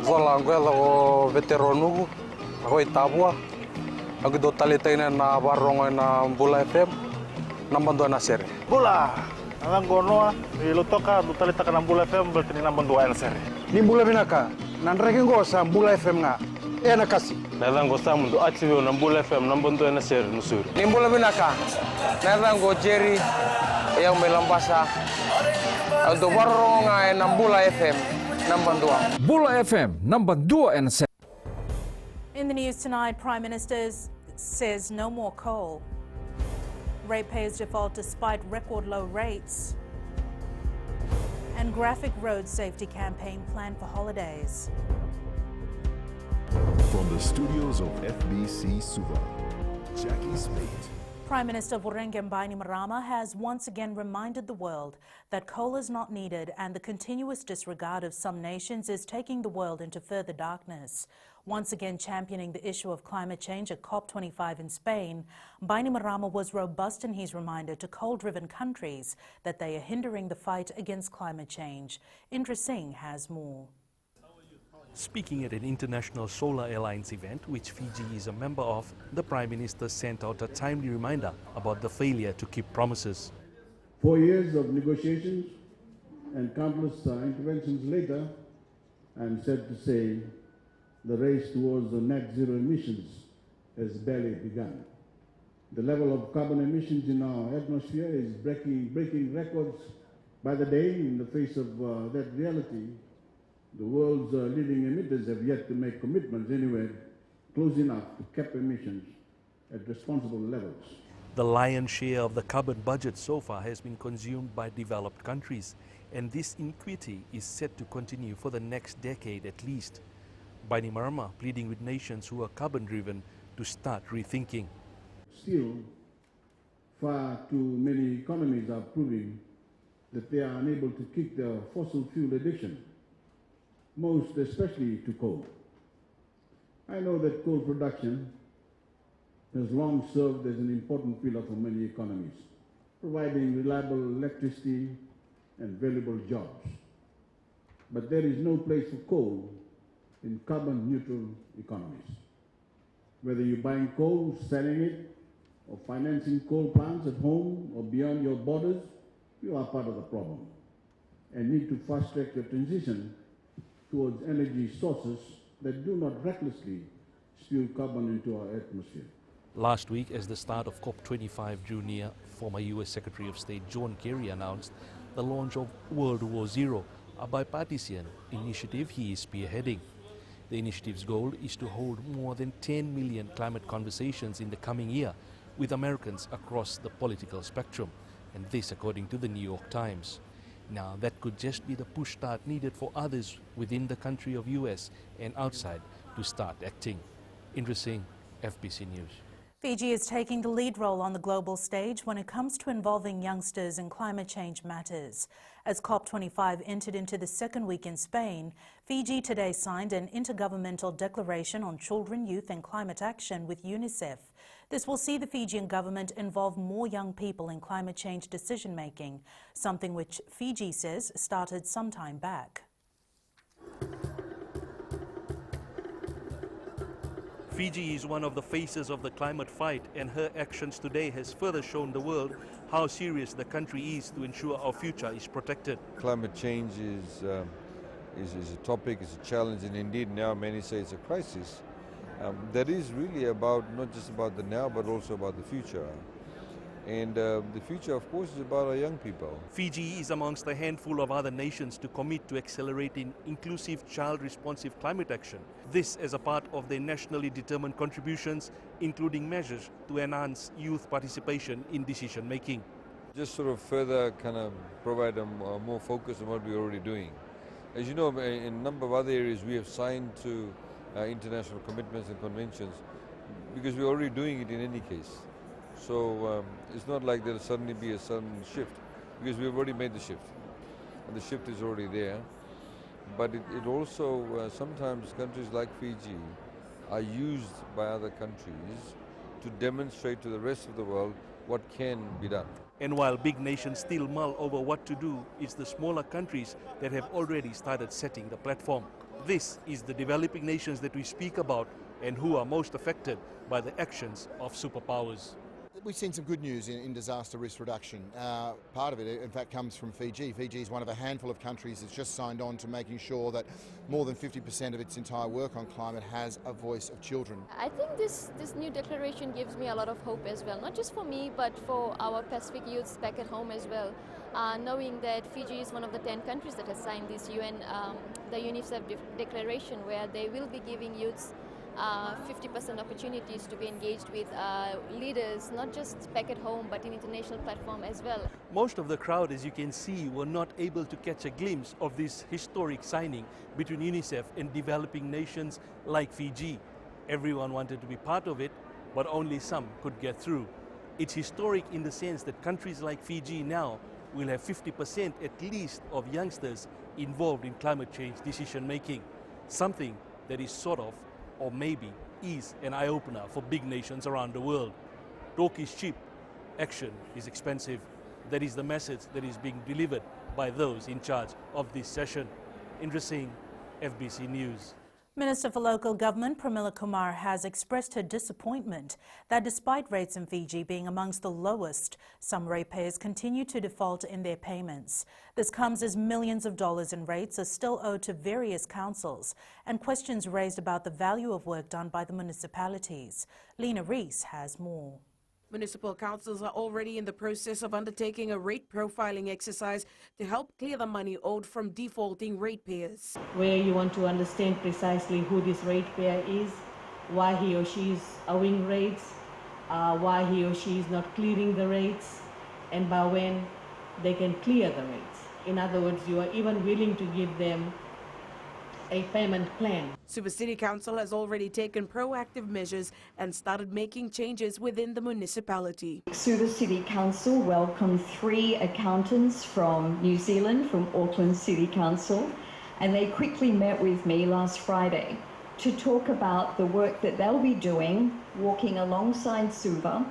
Vola Anguela o veteranu, ako itabua. Ako do talitay na barong na Bula FM, nambando na sir. Bula, alang gono ilutoka do talita ka ng Bula FM berarti ni nambando na sir. Ni Bula binaka, nanregen go sa Bula FM nga. Na kasi. Nalang go sa mundo atibyo ng Bula FM nambando na sir nusur. Ni Bula binaka, nalang go Jerry, yang melambasa. Do barong na Bula FM, nambando. Bula FM, nambando na sir. In the news tonight, Prime Minister says no more coal. Ratepayers default despite record low rates. And graphic road safety campaign planned for holidays. From the studios of FBC Suva, Jackie Spade. Prime Minister Voreqe Bainimarama has once again reminded the world that coal is not needed and the continuous disregard of some nations is taking the world into further darkness. Once again championing the issue of climate change at COP25 in Spain, Bainimarama was robust in his reminder to coal-driven countries that they are hindering the fight against climate change. Indra Singh has more. Speaking at an international solar airlines event, which Fiji is a member of, the Prime Minister sent out a timely reminder about the failure to keep promises. 4 years of negotiations and countless interventions later, I'm sad to say the race towards the net zero emissions has barely begun. The level of carbon emissions in our atmosphere is breaking records by the day. In the face of that reality, the world's leading emitters have yet to make commitments anywhere close enough to cap emissions at responsible levels. The lion's share of the carbon budget so far has been consumed by developed countries, and this inequity is set to continue for the next decade at least. Bainimarama pleading with nations who are carbon-driven to start rethinking. Still, far too many economies are proving that they are unable to kick their fossil fuel addiction, most especially to coal. I know that coal production has long served as an important pillar for many economies, providing reliable electricity and valuable jobs. But there is no place for coal in carbon-neutral economies. Whether you're buying coal, selling it, or financing coal plants at home or beyond your borders, you are part of the problem and need to fast-track your transition towards energy sources that do not recklessly spew carbon into our atmosphere. Last week, as the start of COP25 drew near, former US Secretary of State John Kerry announced the launch of World War Zero, a bipartisan initiative he is spearheading. The initiative's goal is to hold more than 10 million climate conversations in the coming year with Americans across the political spectrum, and this according to the New York Times. Now, that could just be the push start needed for others within the country of US and outside to start acting. Indra Singh, FBC News. Fiji is taking the lead role on the global stage when it comes to involving youngsters in climate change matters. As COP25 entered into the second week in Spain, Fiji today signed an intergovernmental declaration on children, youth and climate action with UNICEF. This will see the Fijian government involve more young people in climate change decision-making, something which Fiji says started some time back. Fiji is one of the faces of the climate fight, and her actions today has further shown the world how serious the country is to ensure our future is protected. Climate change is a topic, is a challenge, and indeed now many say it's a crisis. That is really about not just about the now, but also about the future. And the future, of course, is about our young people. Fiji is amongst a handful of other nations to commit to accelerating inclusive, child-responsive climate action. This as a part of their nationally determined contributions, including measures to enhance youth participation in decision-making. Just sort of further kind of provide a more focus on what we're already doing. As you know, in a number of other areas we have signed to international commitments and conventions because we're already doing it in any case. So it's not like there'll suddenly be a sudden shift because we've already made the shift and the shift is already there. But it also, sometimes countries like Fiji are used by other countries to demonstrate to the rest of the world what can be done. And while big nations still mull over what to do, it's the smaller countries that have already started setting the platform. This is the developing nations that we speak about and who are most affected by the actions of superpowers. We've seen some good news in disaster risk reduction. Part of it, in fact, comes from Fiji. Fiji is one of a handful of countries that's just signed on to making sure that more than 50% of its entire work on climate has a voice of children. I think this new declaration gives me a lot of hope as well, not just for me, but for our Pacific youths back at home as well. Knowing that Fiji is one of the 10 countries that has signed this the UNICEF declaration, where they will be giving youths 50% opportunities to be engaged with leaders, not just back at home, but in international platform as well. Most of the crowd, as you can see, were not able to catch a glimpse of this historic signing between UNICEF and developing nations like Fiji. Everyone wanted to be part of it, but only some could get through. It's historic in the sense that countries like Fiji now will have 50% at least of youngsters involved in climate change decision making, something that is sort of, or maybe is, an eye-opener for big nations around the world. Talk is cheap, action is expensive. That is the message that is being delivered by those in charge of this session. Indra Singh, FBC News. Minister for Local Government Pramila Kumar has expressed her disappointment that despite rates in Fiji being amongst the lowest, some ratepayers continue to default in their payments. This comes as millions of dollars in rates are still owed to various councils and questions raised about the value of work done by the municipalities. Lena Rees has more. Municipal councils are already in the process of undertaking a rate profiling exercise to help clear the money owed from defaulting ratepayers. Where you want to understand precisely who this ratepayer is, why he or she is owing rates, why he or she is not clearing the rates, and by when they can clear the rates. In other words, you are even willing to give them a payment plan. Suva City Council has already taken proactive measures and started making changes within the municipality. Suva City Council welcomed 3 accountants from New Zealand, from Auckland City Council, and they quickly met with me last Friday to talk about the work that they'll be doing, walking alongside Suva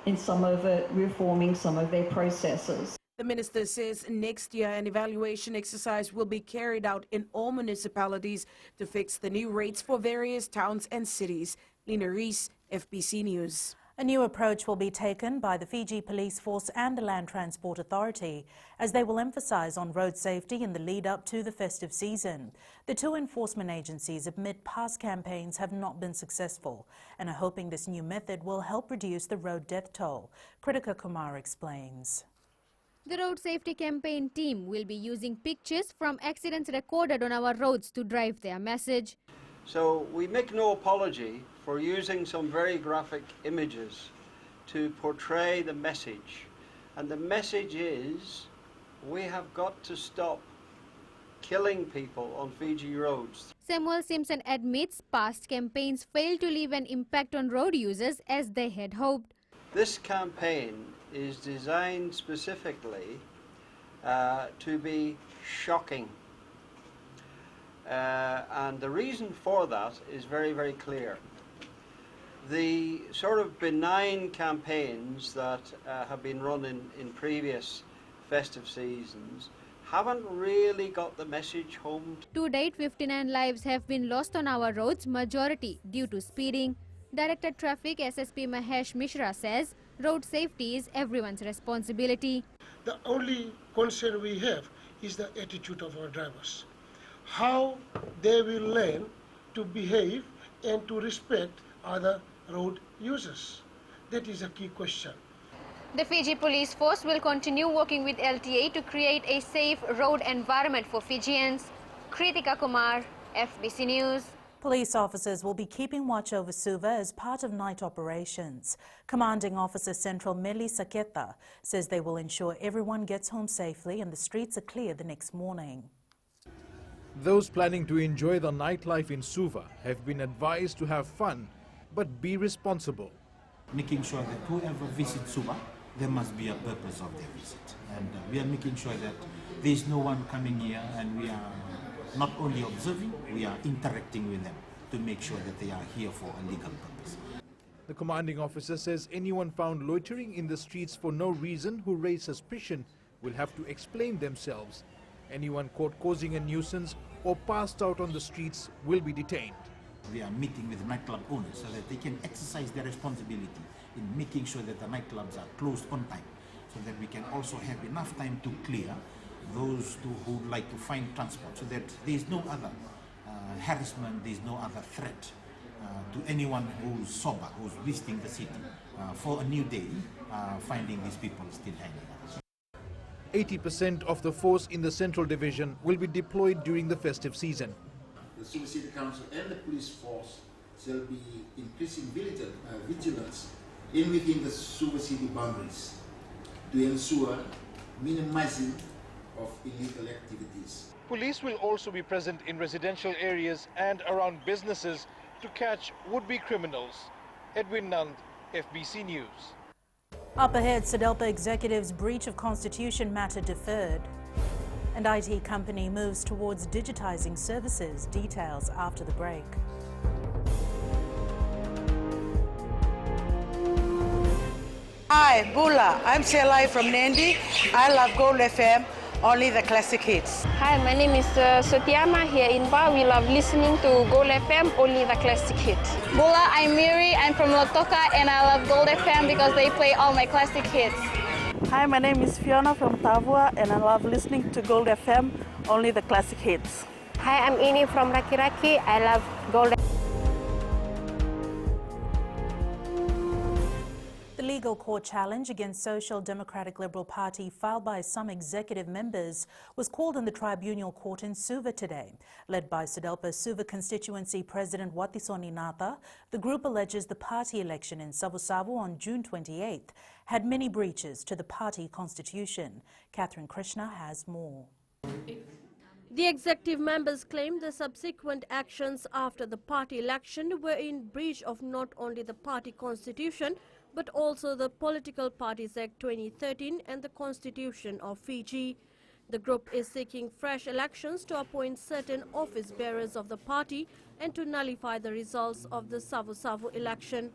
in some of it, reforming some of their processes. The minister says next year an evaluation exercise will be carried out in all municipalities to fix the new rates for various towns and cities. Lena Rees, FBC News. A new approach will be taken by the Fiji Police Force and the Land Transport Authority as they will emphasise on road safety in the lead up to the festive season. The 2 enforcement agencies admit past campaigns have not been successful and are hoping this new method will help reduce the road death toll. Kritika Kumar explains. The road safety campaign team will be using pictures from accidents recorded on our roads to drive their message. So we make no apology for using some very graphic images to portray the message. And the message is we have got to stop killing people on Fiji roads. Samuel Simpson admits past campaigns failed to leave an impact on road users as they had hoped. This campaign is designed specifically to be shocking. And the reason for that is very, very clear. The sort of benign campaigns that have been run in previous festive seasons haven't really got the message home. To date, 59 lives have been lost on our roads, majority due to speeding. Director Traffic SSP Mahesh Mishra says road safety is everyone's responsibility. The only concern we have is the attitude of our drivers. How they will learn to behave and to respect other road users. That is a key question. The Fiji Police Force will continue working with LTA to create a safe road environment for Fijians. Kritika Kumar, FBC News. Police officers will be keeping watch over Suva as part of night operations. Commanding Officer Central Meli Saketa says they will ensure everyone gets home safely and the streets are clear the next morning. Those planning to enjoy the nightlife in Suva have been advised to have fun, but be responsible. Making sure that whoever visits Suva, there must be a purpose of their visit. And we are making sure that there is no one coming here and we are not only observing, we are interacting with them to make sure that they are here for a legal purpose. The commanding officer says anyone found loitering in the streets for no reason who raise suspicion will have to explain themselves. Anyone caught causing a nuisance or passed out on the streets will be detained. We are meeting with nightclub owners so that they can exercise their responsibility in making sure that the nightclubs are closed on time, so that we can also have enough time to clear those who would like to find transport, so that there is no other harassment, there is no other threat to anyone who's sober, who's visiting the city for a new day, finding these people still hanging out. 80% of the force in the Central Division will be deployed during the festive season. The Suva City Council and the police force shall be increasing vigilance within the Suva City boundaries to ensure minimizing of illegal activities. Police will also be present in residential areas and around businesses to catch would-be criminals. Edwin Nand, FBC News. Up ahead, SEDELPA executives' breach of constitution matter deferred. And IT company moves towards digitizing services. Details after the break. Hi, Bula. I'm Selai from Nandi. I love Gold FM, only the classic hits. Hi, my name is Sotiama here in Ba. We love listening to Gold FM, only the classic hits. Bula, I'm Miri. I'm from Lotoka and I love Gold FM because they play all my classic hits. Hi, my name is Fiona from Tavua and I love listening to Gold FM, only the classic hits. Hi, I'm Ini from Raki Raki. I love Gold FM. The legal court challenge against Social Democratic Liberal Party filed by some executive members was called in the Tribunal Court in Suva today. Led by SEDELPA Suva Constituency President Watisoni Natha, the group alleges the party election in Savu-Savu on June 28th had many breaches to the party constitution. Catherine Krishna has more. The executive members claimed the subsequent actions after the party election were in breach of not only the party constitution but also the Political Parties Act 2013 and the Constitution of Fiji. The group is seeking fresh elections to appoint certain office bearers of the party and to nullify the results of the Savu-Savu election.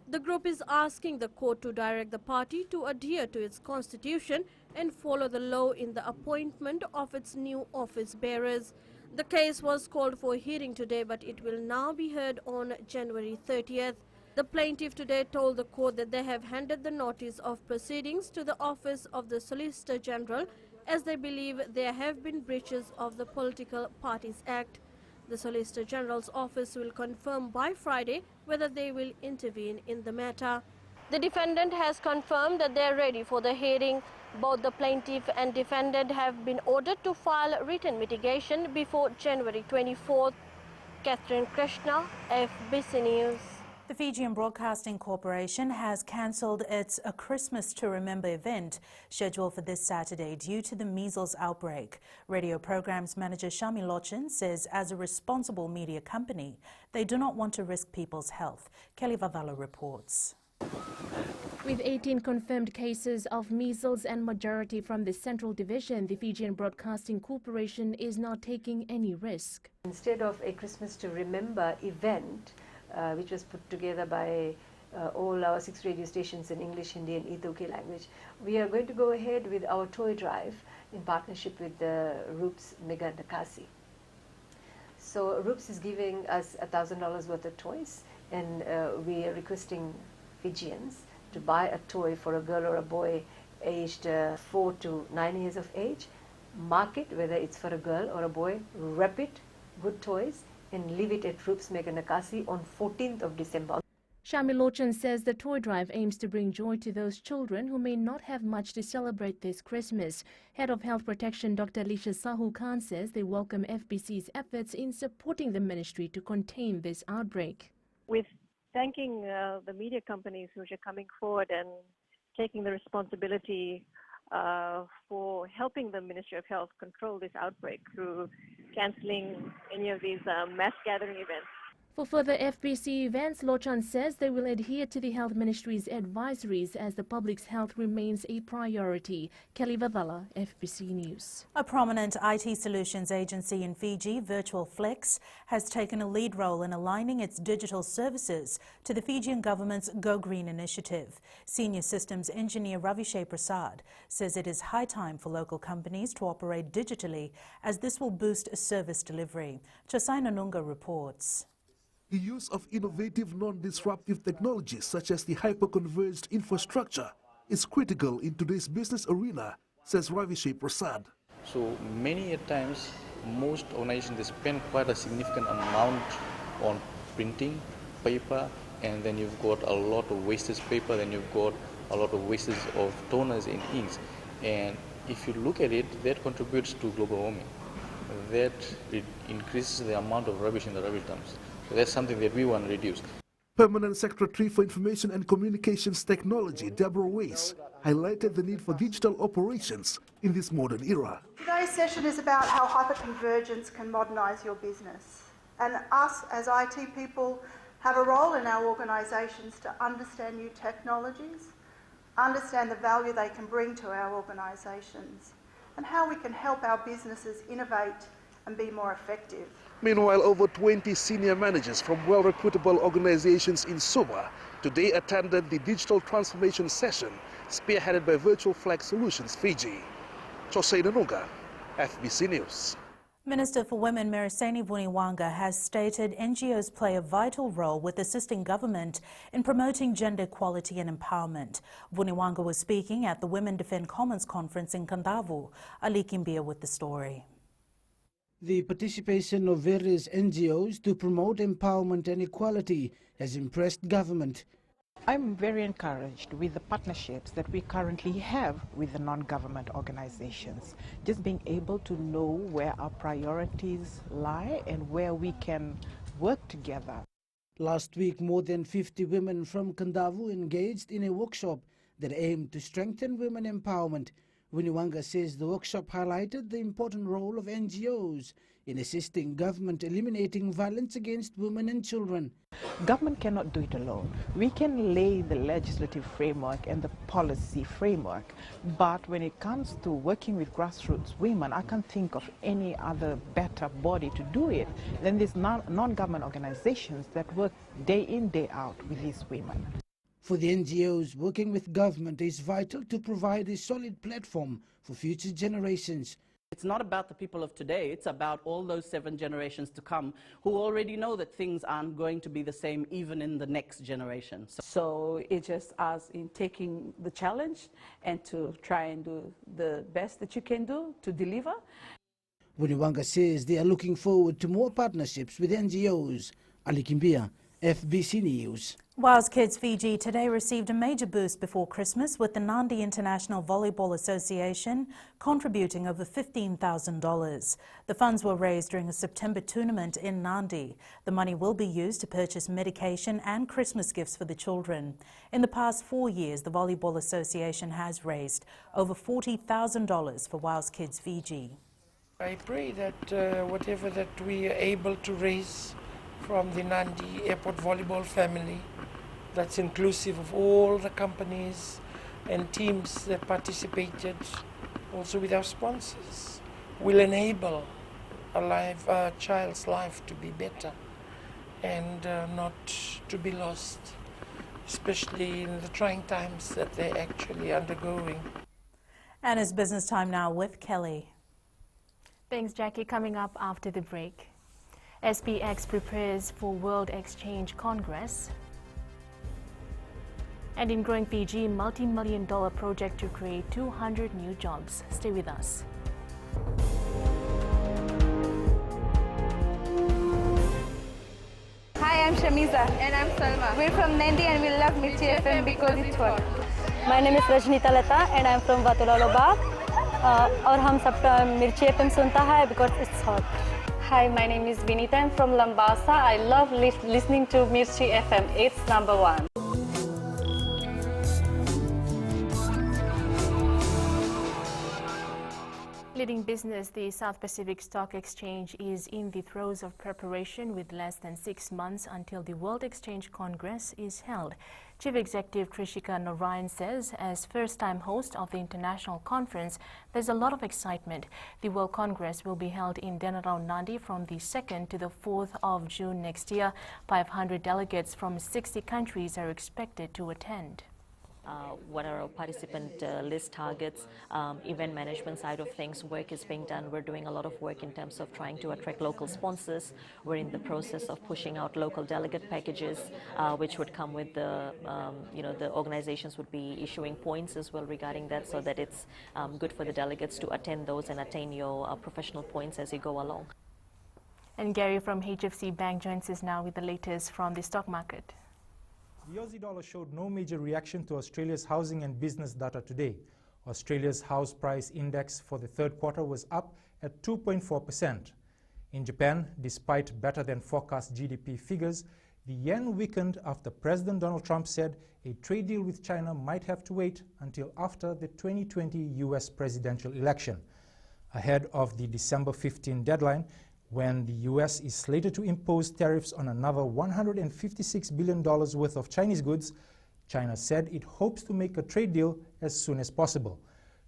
The group is asking the court to direct the party to adhere to its constitution and follow the law in the appointment of its new office bearers. The case was called for hearing today, but it will now be heard on January 30th. The plaintiff today told the court that they have handed the notice of proceedings to the Office of the Solicitor General as they believe there have been breaches of the Political Parties Act. The Solicitor General's office will confirm by Friday whether they will intervene in the matter. The defendant has confirmed that they are ready for the hearing. Both the plaintiff and defendant have been ordered to file written mitigation before January 24th. Catherine Krishna, FBC News. The Fijian Broadcasting Corporation has cancelled its A Christmas to Remember event scheduled for this Saturday due to the measles outbreak. Radio Programs Manager Shami Lochin says as a responsible media company, they do not want to risk people's health. Kelly Vavala reports. With 18 confirmed cases of measles and majority from the Central Division, the Fijian Broadcasting Corporation is not taking any risk. Instead of a Christmas to Remember event, which was put together by all our 6 radio stations in English, Hindi and Ituki language, we are going to go ahead with our toy drive in partnership with the Roops Mega Nakasi. So Roops is giving us $1,000 worth of toys, and we are requesting Fijians to buy a toy for a girl or a boy aged 4 to 9 years of age, mark it whether it's for a girl or a boy, wrap it, good toys, and leave it at Roops Mega Nakasi on 14th of December. Shami Lochin says the toy drive aims to bring joy to those children who may not have much to celebrate this Christmas. Head of Health Protection Dr. Lisha Sahu Khan says they welcome FBC's efforts in supporting the ministry to contain this outbreak. With thanking the media companies which are coming forward and taking the responsibility for helping the Ministry of Health control this outbreak through cancelling any of these mass gathering events. For further FBC events, Lochan says they will adhere to the Health Ministry's advisories as the public's health remains a priority. Kelly Vadala, FBC News. A prominent IT solutions agency in Fiji, Virtual Flex, has taken a lead role in aligning its digital services to the Fijian government's Go Green initiative. Senior systems engineer Ravishay Prasad says it is high time for local companies to operate digitally, as this will boost service delivery. Chosai Nanunga reports. The use of innovative, non-disruptive technologies such as the hyper-converged infrastructure is critical in today's business arena, says Ravishay Prasad. So many times, most organizations, they spend quite a significant amount on printing, paper, and then you've got a lot of wastage paper, then you've got a lot of wastage of toners and inks. And if you look at it, that contributes to global warming. That it increases the amount of rubbish in the rubbish dumps. So that's something that we want to reduce. Permanent Secretary for Information and Communications Technology, Deborah Weiss, highlighted the need for digital operations in this modern era. Today's session is about how hyperconvergence can modernise your business. And us as IT people have a role in our organisations to understand new technologies, understand the value they can bring to our organisations, and how we can help our businesses innovate and be more effective. Meanwhile, over 20 senior managers from well-reputable organizations in Suba today attended the digital transformation session spearheaded by Virtual Flex Solutions Fiji. Chosai Nanunga, FBC News. Minister for Women Mereseni Vuniwanga has stated NGOs play a vital role with assisting government in promoting gender equality and empowerment. Vuniwanga was speaking at the Women Defend Commons conference in Kandavu. Ali Kimbia with the story. The participation of various NGOs to promote empowerment and equality has impressed government. I'm very encouraged with the partnerships that we currently have with the non-government organizations. Just being able to know where our priorities lie and where we can work together. Last week, more than 50 women from Kandavu engaged in a workshop that aimed to strengthen women empowerment. Vuniwanga says the workshop highlighted the important role of NGOs in assisting government eliminating violence against women and children. Government cannot do it alone. We can lay the legislative framework and the policy framework, but when it comes to working with grassroots women, I can't think of any other better body to do it than these non-government organizations that work day in, day out with these women. For the NGOs, working with government is vital to provide a solid platform for future generations. It's not about the people of today, it's about all those 7 generations to come who already know that things aren't going to be the same even in the next generation. So it's just us in taking the challenge and to try and do the best that you can do to deliver. Vuniwanga says they are looking forward to more partnerships with NGOs. Ali Kimbia, FBC News. WOW's Kids Fiji today received a major boost before Christmas, with the Nandi International Volleyball Association contributing over $15,000. The funds were raised during a September tournament in Nandi. The money will be used to purchase medication and Christmas gifts for the children. In the past 4 years, the Volleyball Association has raised over $40,000 for WOW's Kids Fiji. I pray that whatever that we are able to raise from the Nandi Airport Volleyball family, that's inclusive of all the companies and teams that participated, also with our sponsors, will enable a child's life to be better and not to be lost, especially in the trying times that they're actually undergoing. And it's business time now with Kelly. Thanks, Jackie. Coming up after the break. SPX prepares for World Exchange Congress. And in growing Fiji, multi-million-dollar project to create 200 new jobs. Stay with us. Hi, I'm Shamiza. And I'm Salma. We're from Nandi and we love Mirchi FM because it's hot. My name is Rajnita Lata and I'm from Vatulaloba. और हम सब मिर्ची FM सुनता है because it's hot. Hi, my name is Vinita. I'm from Lambasa. I love listening to Mirchi FM. It's number 1. Hard-hitting business, the South Pacific Stock Exchange is in the throes of preparation with less than 6 months until the World Exchange Congress is held. Chief Executive Trishika Narayan says, as first-time host of the international conference, there's a lot of excitement. The World Congress will be held in Denarau, Nadi from the 2nd to the 4th of June next year. 500 delegates from 60 countries are expected to attend. What are our participant list targets, event management side of things, work is being done. We're doing a lot of work in terms of trying to attract local sponsors. We're in the process of pushing out local delegate packages, which would come with the, the organizations would be issuing points as well regarding that, so that it's good for the delegates to attend those and attain your professional points as you go along. And Gary from HFC Bank joins us now with the latest from the stock market. The Aussie dollar showed no major reaction to Australia's housing and business data today. Australia's house price index for the third quarter was up at 2.4%. In Japan, despite better than forecast GDP figures, the yen weakened after President Donald Trump said a trade deal with China might have to wait until after the 2020 US presidential election. Ahead of the December 15 deadline, when the US is slated to impose tariffs on another $156 billion worth of Chinese goods, China said it hopes to make a trade deal as soon as possible.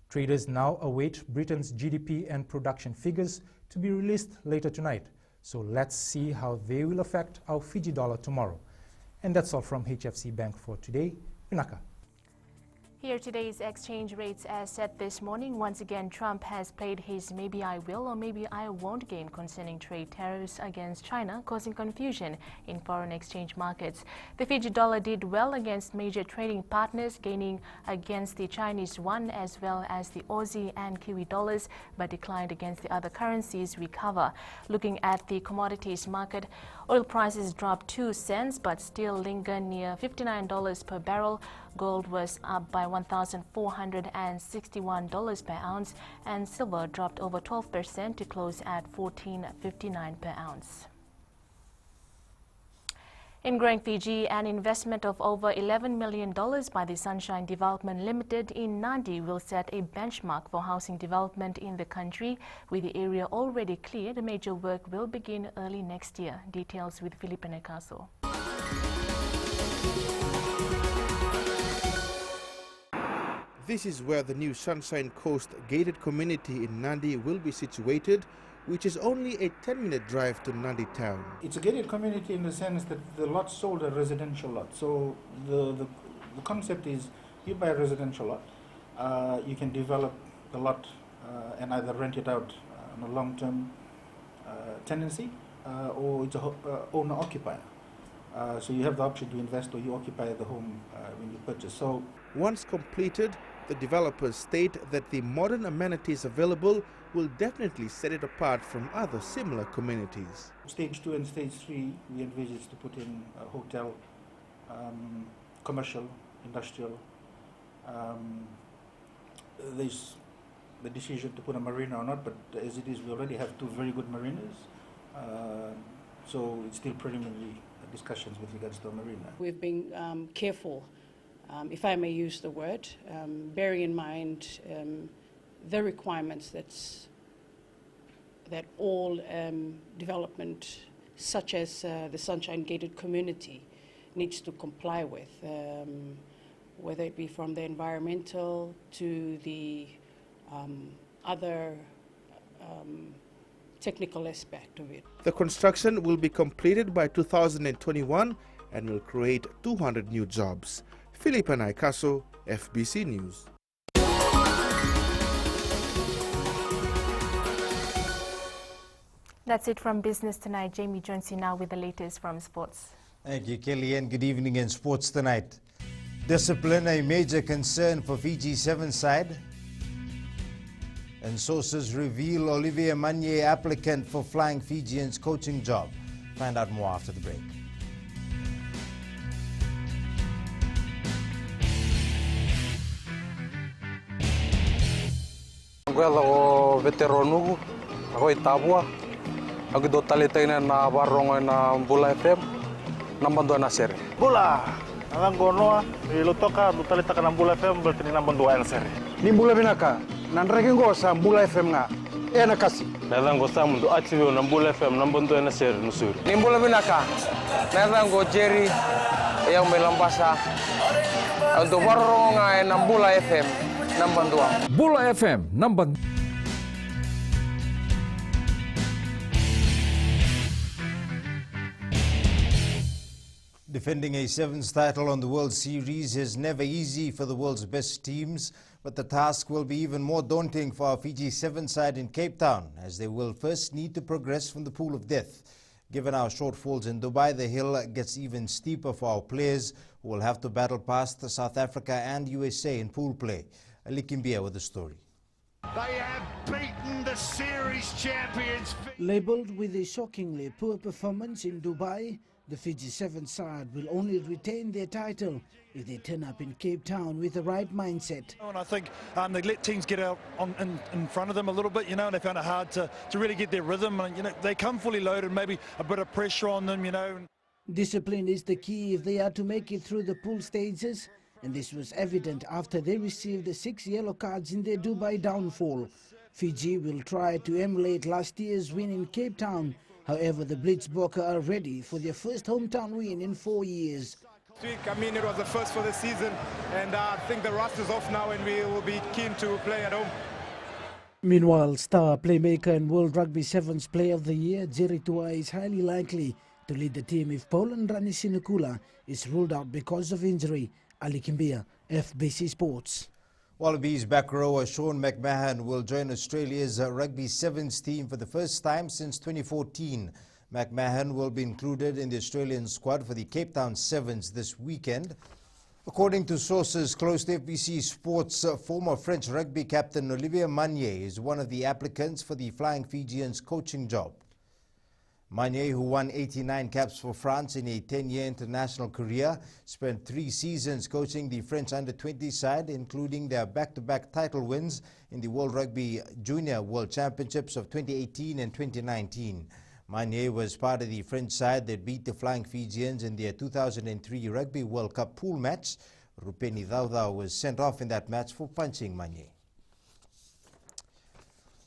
Traders now await Britain's GDP and production figures to be released later tonight. So let's see how they will affect our Fiji dollar tomorrow. And that's all from HFC Bank for today. Vinaka. Here today's exchange rates as set this morning. Once again, Trump has played his maybe I will or maybe I won't game concerning trade tariffs against China, causing confusion in foreign exchange markets. The Fiji dollar did well against major trading partners, gaining against the Chinese yuan as well as the Aussie and Kiwi dollars, but declined against the other currencies we cover. Looking at the commodities market, oil prices dropped 2 cents but still linger near $59 per barrel. Gold was up by $1,461 per ounce, and silver dropped over 12% to close at $14.59 per ounce. In growing Fiji, an investment of over $11 million by the Sunshine Development Limited in Nadi will set a benchmark for housing development in the country. With the area already cleared, major work will begin early next year. Details with Felipe Necaso. This is where the new Sunshine Coast gated community in Nadi will be situated, which is only a 10-minute drive to Nadi town. It's a gated community in the sense that the lot sold a residential lot. So the concept is you buy a residential lot, you can develop the lot and either rent it out on a long-term tenancy or it's a owner-occupier. So you have the option to invest or you occupy the home when you purchase. So once completed, the developers state that the modern amenities available will definitely set it apart from other similar communities. Stage 2 and Stage 3, we envisage to put in a hotel, commercial, industrial. There's the decision to put a marina or not, but as it is, we already have 2 very good marinas. So it's still preliminary discussions with regards to a marina. We've been careful, if I may use the word, bearing in mind the requirements that all development, such as the Sunshine Gated Community, needs to comply with, whether it be from the environmental to the other technical aspect of it. The construction will be completed by 2021 and will create 200 new jobs. Felipe Necaso, FBC News. That's it from Business Tonight. Jamie joins you now with the latest from sports. Thank you, Kelly, and good evening in Sports Tonight. Discipline a major concern for Fiji's 7th side. And sources reveal Olivier Magne applicant for Flying Fijians coaching job. Find out more after the break. Ako veterano ako Tavua. Ako do talitay na barong na Bula FM. Nambando na sir. Bula. Ang gono ilutoka do talita ka ng Bula FM berarti nambando na sir. Ni Bula binaka. Nandragin ko sa Bula FM nga. ena kasi Nadhango samundu atiwe na Mbula FM nambondo ena seri nusuri. ni Mbula binaka nadhango Jerry ya umelambasa ndo waronga na Mbula FM nambandua Mbula FM nambandua. Defending a seventh title on the World Series is never easy for the world's best teams, but the task will be even more daunting for our Fiji 7 side in Cape Town, as they will first need to progress from the pool of death. Given our shortfalls in Dubai, the hill gets even steeper for our players, who will have to battle past South Africa and USA in pool play. Ali Kimbia with the story. They have beaten the series champions. Labelled with a shockingly poor performance in Dubai, the Fiji 7 side will only retain their title if they turn up in Cape Town with the right mindset. And I think they let teams get out in front of them a little bit, and they found it hard to really get their rhythm. And, they come fully loaded, maybe a bit of pressure on them, Discipline is the key if they are to make it through the pool stages, and this was evident after they received 6 yellow cards in their Dubai downfall. Fiji will try to emulate last year's win in Cape Town. However, the Blitzbokke are ready for their first hometown win in 4 years. It was the first for the season, and I think the rust is off now and we will be keen to play at home. Meanwhile, star playmaker and World Rugby Sevens Player of the Year, Jerry Tua, is highly likely to lead the team if Poland Rani Sinukula is ruled out because of injury. Ali Kimbia, FBC Sports. Wallabies back rower Sean McMahon will join Australia's Rugby Sevens team for the first time since 2014. McMahon will be included in the Australian squad for the Cape Town Sevens this weekend. According to sources close to FBC Sports, former French rugby captain Olivier Magnier is one of the applicants for the Flying Fijians coaching job. Magnier, who won 89 caps for France in a 10-year international career, spent 3 seasons coaching the French under-20 side, including their back-to-back title wins in the World Rugby Junior World Championships of 2018 and 2019. Magnier was part of the French side that beat the Flying Fijians in their 2003 Rugby World Cup pool match. Rupeni Daudau was sent off in that match for punching Magnier.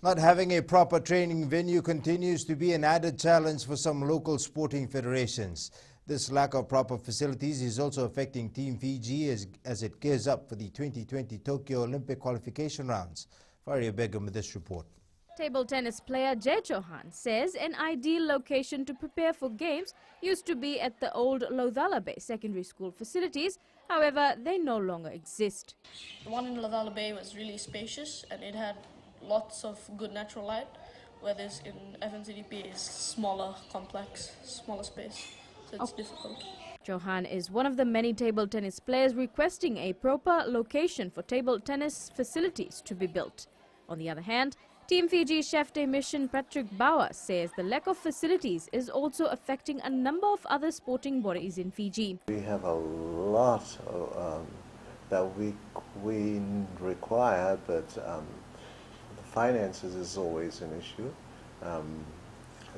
Not having a proper training venue continues to be an added challenge for some local sporting federations. This lack of proper facilities is also affecting Team Fiji as it gears up for the 2020 Tokyo Olympic qualification rounds. Faria Begum with this report. Table tennis player Jay Chauhan says an ideal location to prepare for games used to be at the old Lothala Bay Secondary School facilities. However, they no longer exist. The one in Lothala Bay was really spacious and it had lots of good natural light, whereas in FNCDP is smaller, complex, smaller space, so it's difficult. Chauhan is one of the many table tennis players requesting a proper location for table tennis facilities to be built. On the other hand, Team Fiji chef de mission Patrick Bauer says the lack of facilities is also affecting a number of other sporting bodies in Fiji. We have a lot that we require, but finances is always an issue.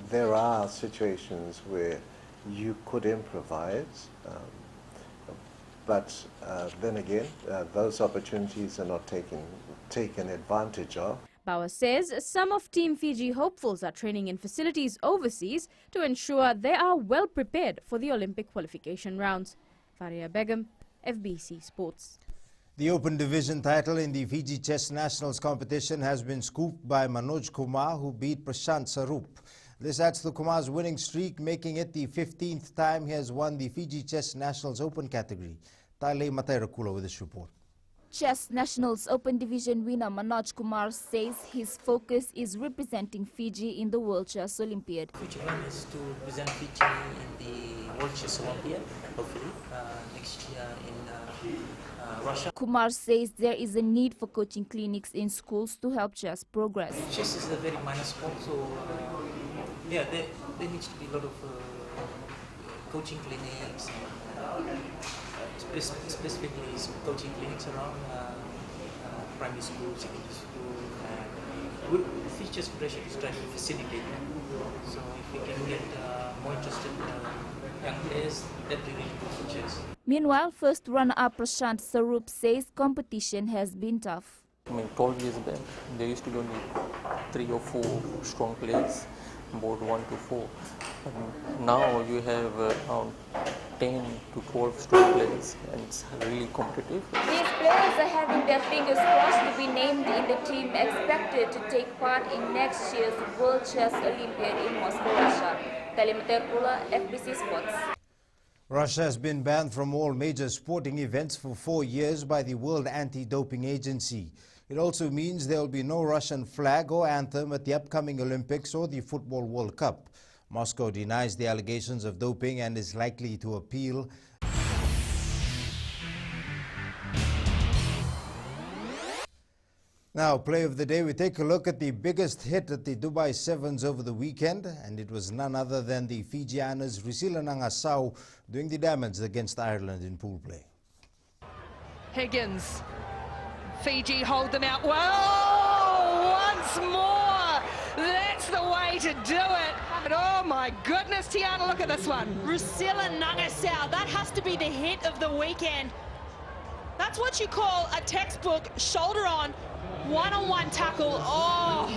There are situations where you could improvise, but then again, those opportunities are not taken advantage of. Bauer says some of Team Fiji hopefuls are training in facilities overseas to ensure they are well prepared for the Olympic qualification rounds. Faria Begum, FBC Sports. The Open Division title in the Fiji Chess Nationals competition has been scooped by Manoj Kumar, who beat Prashant Sarup. This adds to Kumar's winning streak, making it the 15th time he has won the Fiji Chess Nationals Open category. Tale Matairakula with this report. Chess Nationals Open Division winner Manoj Kumar says his focus is representing Fiji in the World Chess Olympiad. Future plan is to present Fiji in the World Chess Olympiad, hopefully next year in Russia. Kumar says there is a need for coaching clinics in schools to help chess progress. Chess is a very minor sport, so yeah, there needs to be a lot of coaching clinics, specifically coaching clinics around primary school, secondary school. Fiji Chess Federation is trying to facilitate that. So if we can get more interested young players, that will really good for chess. Meanwhile, first runner-up Prashant Sarup says competition has been tough. I mean, 12 years back, there used to be only 3 or 4 strong players, about 1 to 4. But now you have around 10 to 12 strong players, and it's really competitive. These players are having their fingers crossed to be named in the team expected to take part in next year's World Chess Olympiad in Moscow, Russia. Talima Terpula, FBC Sports. Russia has been banned from all major sporting events for 4 years by the World Anti-Doping Agency. It also means there will be no Russian flag or anthem at the upcoming Olympics or the Football World Cup. Moscow denies the allegations of doping and is likely to appeal. Now, play of the day, we take a look at the biggest hit at the Dubai Sevens over the weekend, and it was none other than the Fijianas Risila Nangasau doing the damage against Ireland in pool play. Higgins, Fiji hold them out. Whoa, once more, that's the way to do it. And oh my goodness, Tiana, look at this one. Risila Nangasau, that has to be the hit of the weekend. That's what you call a textbook shoulder on, one-on-one tackle. Oh.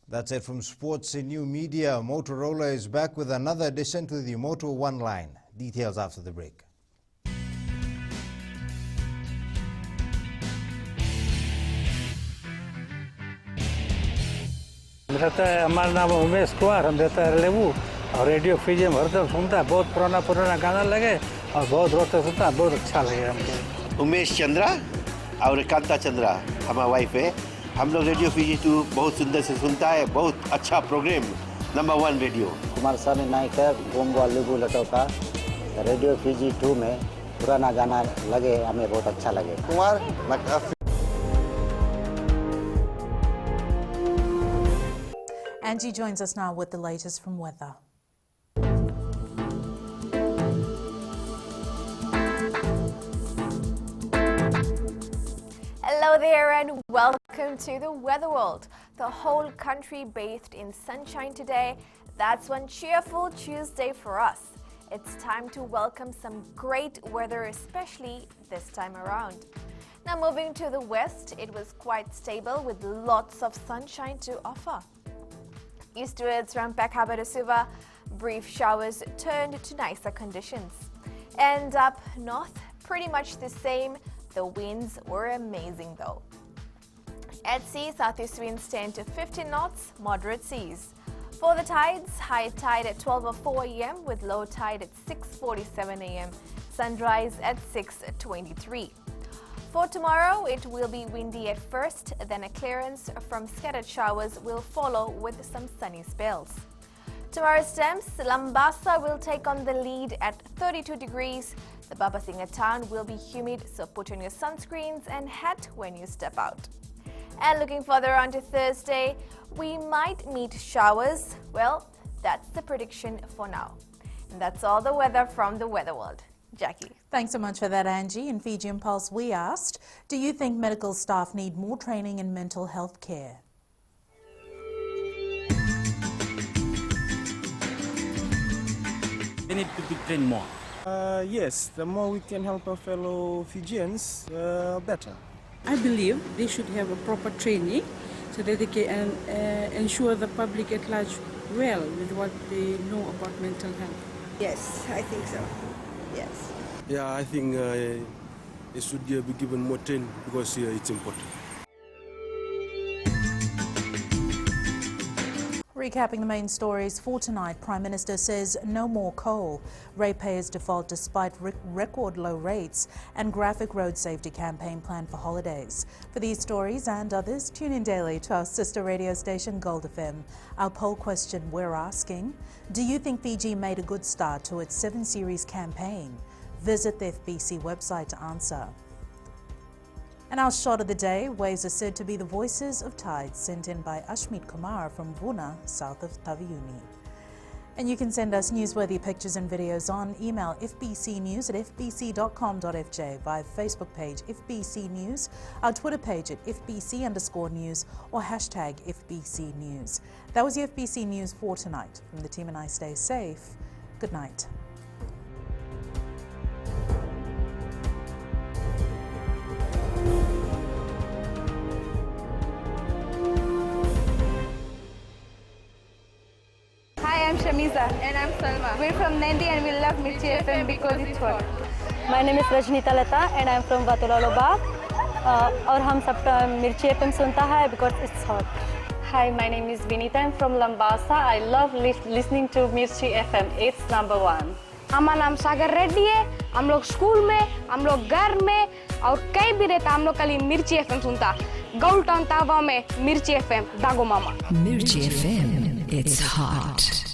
That's it from Sports and New Media. Motorola is back with another addition to the Moto One line. Details after the break. हमारा नाम उमेश कुमार, हम रहता है लेबू और radio Fiji में हरदम सुनता है, बहुत पुराना गाना लगे और बहुत रोते सुनता है, बहुत अच्छा लगे हमको। उमेश चंद्रा और कांता चंद्रा हमारा वाइफ है। हम लोग रेडियो फीजी 2 बहुत सुंदर से सुनता है, बहुत अच्छा प्रोग्राम, नंबर 1 रेडियो। कुमार सानी नायक है, गोंगवा लेबू लटोका, रेडियो फीजी 2 में पुराना गाना लगे, हमें बहुत अच्छा लगे। Kumar Angie joins us now with the latest from weather. Hello there and welcome to the Weather World. The whole country bathed in sunshine today. That's one cheerful Tuesday for us. It's time to welcome some great weather, especially this time around. Now moving to the west, it was quite stable with lots of sunshine to offer. Eastwards from Pekhabarasuva, brief showers turned to nicer conditions. And up north, pretty much the same. The winds were amazing though. At sea, southeast winds 10 to 15 knots, moderate seas. For the tides, high tide at 12:04 a.m. with low tide at 6:47 a.m. Sunrise at 6:23. For tomorrow, it will be windy at first, then a clearance from scattered showers will follow with some sunny spells. Tomorrow's temps, Lambasa will take on the lead at 32 degrees. The Babasinga town will be humid, so put on your sunscreens and hat when you step out. And looking further on to Thursday, we might meet showers. Well, that's the prediction for now. And that's all the weather from the Weather World. Jackie. Thanks so much for that, Angie. In Fijian Pulse, we asked, do you think medical staff need more training in mental health care? They need to be trained more. Yes, the more we can help our fellow Fijians, better. I believe they should have a proper training so that they can ensure the public at large well with what they know about mental health. Yes, I think so. Yes. Yeah, I think it should be given more training because it's important. Recapping the main stories for tonight, Prime Minister says no more coal. Ratepayers default despite record low rates, and graphic road safety campaign planned for holidays. For these stories and others, tune in daily to our sister radio station Gold FM. Our poll question we're asking, do you think Fiji made a good start to its 7 Series campaign? Visit the FBC website to answer. And our shot of the day, waves are said to be the voices of tides sent in by Ashmeet Kumar from Vuna, south of Taviuni. And you can send us newsworthy pictures and videos on email fbcnews@fbc.com.fj, via Facebook page FBC News, our Twitter page at FBC_news, or hashtag FBC News. That was the FBC News for tonight. From the team and I, stay safe. Good night. Ramiza. And I'm Salma. We're from Nandi and we love Mirchi FM because it's hot. My name is Rajnita Lata and I'm from Vatulaloba. और हम सब मिर्ची FM सुनता है because it's hot. Hi, my name is Vinita. I'm from Lambasa. I love listening to Mirchi FM. It's number 1. हमारा नाम सागर रेड्डी है. हम लोग स्कूल में, हम लोग घर में और कहीं भी रहता हम लोग कल मिर्ची FM सुनता. गौल टाउन तावा में मिर्ची FM दागो मामा. Mirchi FM, it's hot.